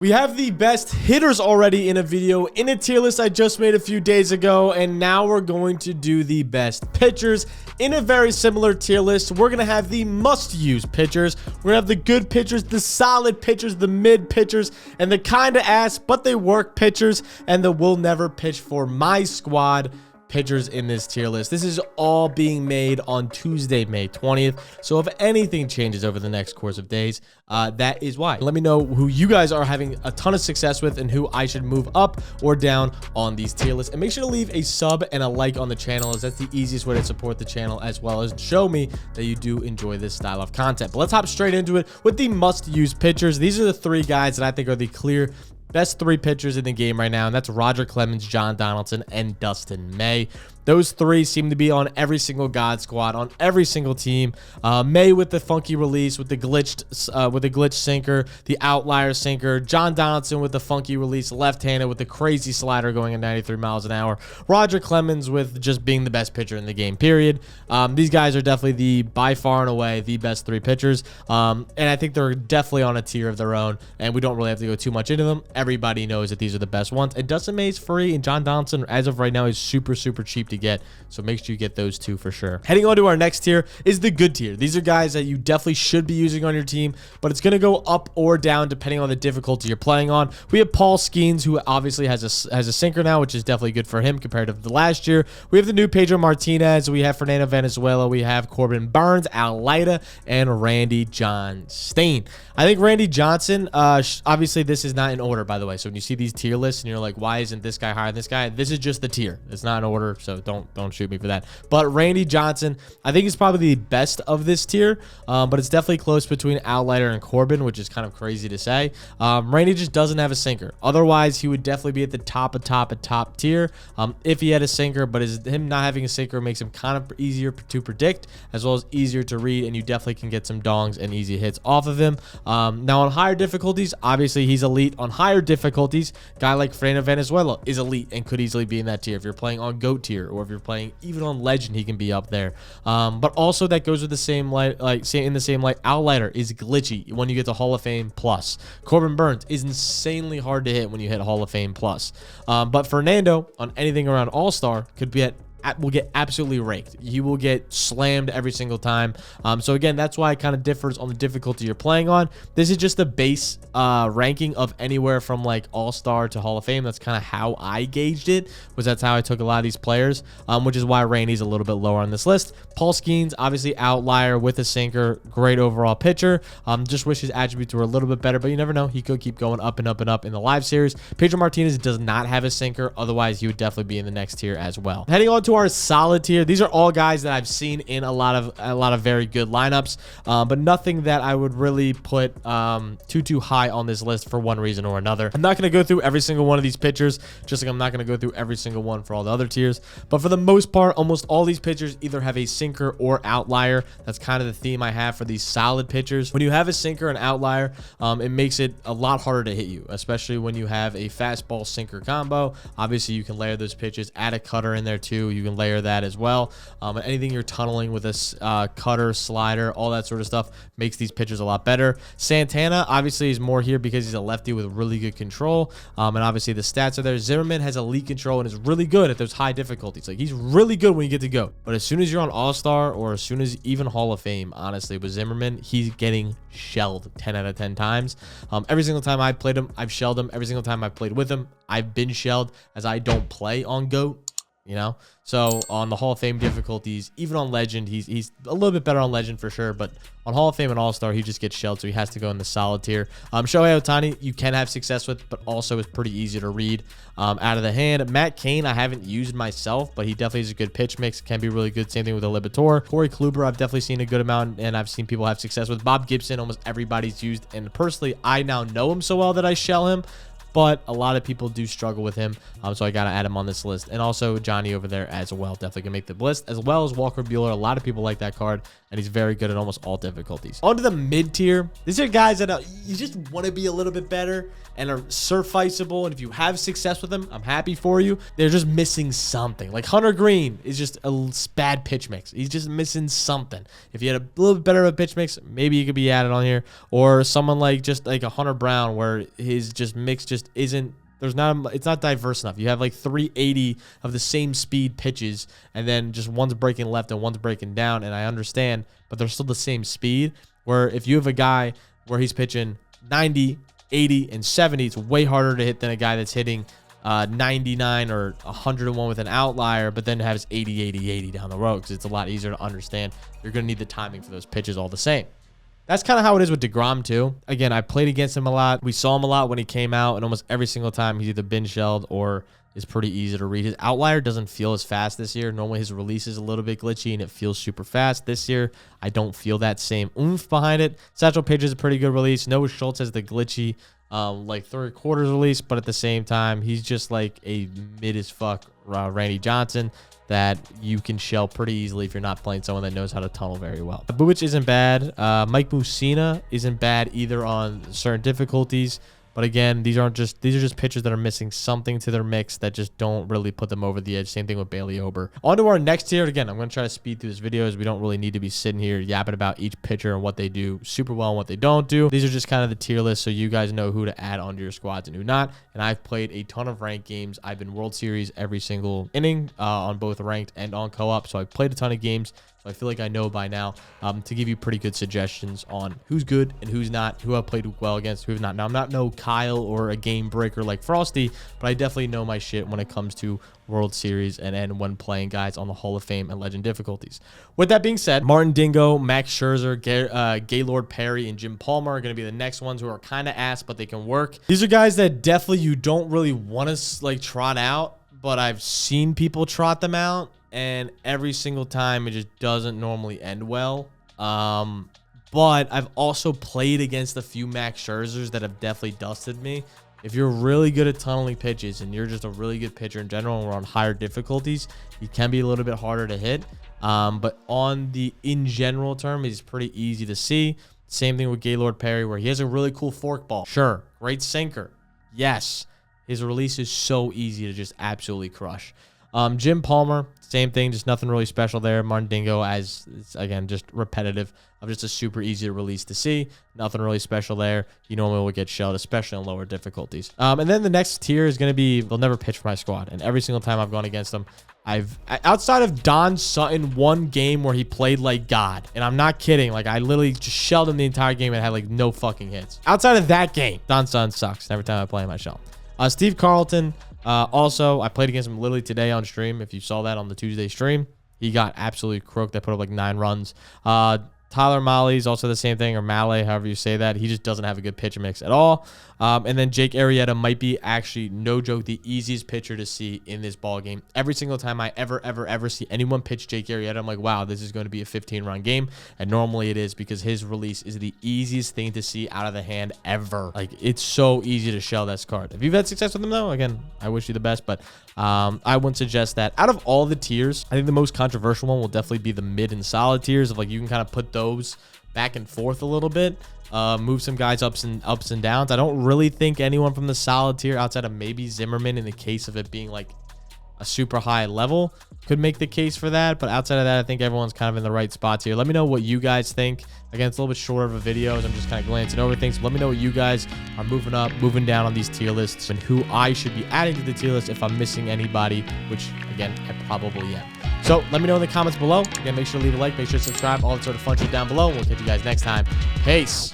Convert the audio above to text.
We have the best hitters already in a video in a tier list I just made a few days ago, and now we're going to do the best pitchers in a very similar tier list. We're going to have the must-use pitchers. We're going to have the good pitchers, the solid pitchers, the mid pitchers, and the kind of ass, but they work pitchers, and the will never pitch for my squad pitchers in this tier list. This is all being made on Tuesday, May 20th. So if anything changes over the next course of days, that is why. Let me know who you guys are having a ton of success with and who I should move up or down on these tier lists. And make sure to leave a sub and a like on the channel, as that's the easiest way to support the channel, as well as show me that you do enjoy this style of content. But let's hop straight into it with the must-use pitchers. These are the three guys that I think are the clear best three pitchers in the game right now, and that's Roger Clemens, John Donaldson, and Dustin May. Those three seem to be on every single God squad, on every single team. May with the funky release, with the glitch sinker, the outlier sinker. John Donaldson with the funky release, left-handed with the crazy slider going at 93 miles an hour. Roger Clemens with just being the best pitcher in the game, period. These guys are definitely by far and away the best three pitchers, and I think they're definitely on a tier of their own, and we don't really have to go too much into them. Everybody knows that these are the best ones, and Dustin May is free, and John Donaldson, as of right now, is super cheap to get, so make sure you get those two for sure. Heading on to our next tier is the good tier. These are guys that you definitely should be using on your team, but it's going to go up or down depending on the difficulty you're playing on. We have Paul Skeens, who obviously has a sinker now, which is definitely good for him compared to the last year. We have the new Pedro Martinez, we have Fernando Valenzuela, we have Corbin Burns, Al Leida, and Randy John Stain. I think Randy Johnson, obviously this is not in order, by the way, so when you see these tier lists and you're like, why isn't this guy higher than this guy? This is just the tier. It's not in order, so don't shoot me for that. But Randy Johnson, I think, is probably the best of this tier, but it's definitely close between Outlier and Corbin, which is kind of crazy to say. Randy just doesn't have a sinker. Otherwise, he would definitely be at the top tier if he had a sinker, but him not having a sinker makes him kind of easier to predict, as well as easier to read, and you definitely can get some dongs and easy hits off of him. Now, on higher difficulties, obviously, he's elite. On higher difficulties, guy like Fernando Valenzuela is elite and could easily be in that tier. If you're playing on GOAT tier, or if you're playing even on Legend, he can be up there. But also that goes with the same light, in the same light. Outlier is glitchy when you get to Hall of Fame plus. Corbin Burns is insanely hard to hit when you hit Hall of Fame plus. But Fernando on anything around All-Star could be will get absolutely raked. He will get slammed every single time. So again, that's why it kind of differs on the difficulty you're playing on. This is just the base ranking of anywhere from like All-Star to Hall of Fame. That's kind of how I gauged it, that's how I took a lot of these players, which is why Randy's a little bit lower on this list. Paul Skeens, obviously outlier with a sinker, great overall pitcher. Just wish his attributes were a little bit better, but you never know. He could keep going up and up and up in the live series. Pedro Martinez does not have a sinker. Otherwise, he would definitely be in the next tier as well. Heading on to our solid tier, these are all guys that I've seen in a lot of very good lineups, but nothing that I would really put too high on this list for one reason or another. I'm not going to go through every single one of these pitchers, just like I'm not going to go through every single one for all the other tiers, but for the most part, almost all these pitchers either have a sinker or outlier. That's kind of the theme I have for these solid pitchers. When you have a sinker and outlier, it makes it a lot harder to hit you, especially when you have a fastball sinker combo. Obviously, you can layer those pitches, add a cutter in there too. You can layer that as well. Anything you're tunneling with a cutter, slider, all that sort of stuff makes these pitchers a lot better. Santana obviously is more here because he's a lefty with really good control, and obviously the stats are there. Zimmerman has elite control and is really good at those high difficulties. Like, he's really good when you get to go, but as soon as you're on All-Star, or as soon as even Hall of Fame, honestly, with Zimmerman, he's getting shelled 10 out of 10 times. Every single time I played him, I've shelled him. Every single time I played with him, I've been shelled, as I don't play on GOAT. You know, so on the Hall of Fame difficulties, even on Legend, he's a little bit better on Legend for sure, but on Hall of Fame and All-Star, he just gets shelled, so he has to go in the solid tier. Shohei Ohtani, you can have success with, but also is pretty easy to read out of the hand. Matt Cain, I haven't used myself, but he definitely is a good pitch mix, can be really good. Same thing with the Libator. Corey Kluber, I've definitely seen a good amount, and I've seen people have success with. Bob Gibson, almost everybody's used, and personally, I now know him so well that I shell him. but a lot of people do struggle with him. So I got to add him on this list. And also Johnny over there as well. Definitely can make the list, as well as Walker Buehler. A lot of people like that card, and he's very good at almost all difficulties. On to the mid tier. These are guys that you just want to be a little bit better and are surfaceable. And if you have success with them, I'm happy for you. They're just missing something. Like Hunter Green is just a bad pitch mix. He's just missing something. If you had a little bit better of a pitch mix, maybe he could be added on here. Or someone like just like a Hunter Brown, where his just mix just isn't, it's not diverse enough. You have like 380 of the same speed pitches, and then just one's breaking left and one's breaking down. And I understand, but they're still the same speed. Where if you have a guy where he's pitching 90, 80, and 70, it's way harder to hit than a guy that's hitting 99 or 101 with an outlier, but then has 80, 80, 80 down the road, because it's a lot easier to understand. You're going to need the timing for those pitches all the same. That's kind of how it is with DeGrom too. Again, I played against him a lot. We saw him a lot when he came out, and almost every single time he's either been shelled or is pretty easy to read. His outlier doesn't feel as fast this year. Normally his release is a little bit glitchy and it feels super fast. This year, I don't feel that same oomph behind it. Satchel Paige is a pretty good release. Noah Schultz has the glitchy like 3/4 release, but at the same time, he's just like a mid as fuck Randy Johnson that you can shell pretty easily if you're not playing someone that knows how to tunnel very well. Buich isn't bad. Mike Mussina isn't bad either on certain difficulties. But again, these are just pitchers that are missing something to their mix that just don't really put them over the edge. Same thing with Bailey Ober. On to our next tier. Again, I'm going to try to speed through this video, as we don't really need to be sitting here yapping about each pitcher and what they do super well and what they don't do. These are just kind of the tier list, so you guys know who to add onto your squads and who not. And I've played a ton of ranked games. I've been World Series every single inning on both ranked and on co-op. So I've played a ton of games. So I feel like I know by now to give you pretty good suggestions on who's good and who's not, who I've played well against, who's not. Now, I'm not no Kyle or a game breaker like Frosty, but I definitely know my shit when it comes to World Series and when playing guys on the Hall of Fame and Legend difficulties. With that being said, Martin Dingo, Max Scherzer, Gaylord Perry, and Jim Palmer are going to be the next ones who are kind of ass, but they can work. These are guys that definitely you don't really want to like trot out, but I've seen people trot them out. And every single time it just doesn't normally end well. But I've also played against a few Max Scherzers that have definitely dusted me. If you're really good at tunneling pitches and you're just a really good pitcher in general and we're on higher difficulties, he can be a little bit harder to hit. But on the in general term, he's pretty easy to see. Same thing with Gaylord Perry, where he has a really cool forkball. Sure, great sinker. Yes, his release is so easy to just absolutely crush. Jim Palmer, same thing, just nothing really special there. Martin Dingo, as again, just repetitive of just a super easy to release to see. Nothing really special there. You normally will get shelled, especially on lower difficulties. And then the next tier is going to be, they'll never pitch for my squad. And every single time I've gone against them, outside of Don Sutton, one game where he played like God. And I'm not kidding. Like, I literally just shelled him the entire game and had like no fucking hits. Outside of that game, Don Sutton sucks. Every time I play him, I shell. Steve Carlton. Also, I played against him literally today on stream. If you saw that on the Tuesday stream, he got absolutely croaked. I put up like 9 runs. Tyler Mahle's also the same thing, or Mahle, however you say that. He just doesn't have a good pitch mix at all. And then Jake Arrieta might be actually, no joke, the easiest pitcher to see in this ball game. Every single time I ever see anyone pitch Jake Arrieta, I'm like, wow, this is going to be a 15-run game. And normally it is, because his release is the easiest thing to see out of the hand ever. Like, it's so easy to shell this card. If you've had success with him, though, again, I wish you the best. But I wouldn't suggest that. Out of all the tiers, I think the most controversial one will definitely be the mid and solid tiers, of like, you can kind of put those back and forth a little bit, move some guys ups and downs. I don't really think anyone from the solid tier, outside of maybe Zimmerman, in the case of it being like a super high level, could make the case for that. But outside of that, I think everyone's kind of in the right spots here. Let me know what you guys think. Again, it's a little bit shorter of a video as I'm just kind of glancing over things. So let me know what you guys are moving up, moving down on these tier lists, and who I should be adding to the tier list if I'm missing anybody, which again, I probably am. So let me know in the comments below. Again, make sure to leave a like, make sure to subscribe, all that sort of fun shit down below. We'll catch you guys next time. Peace.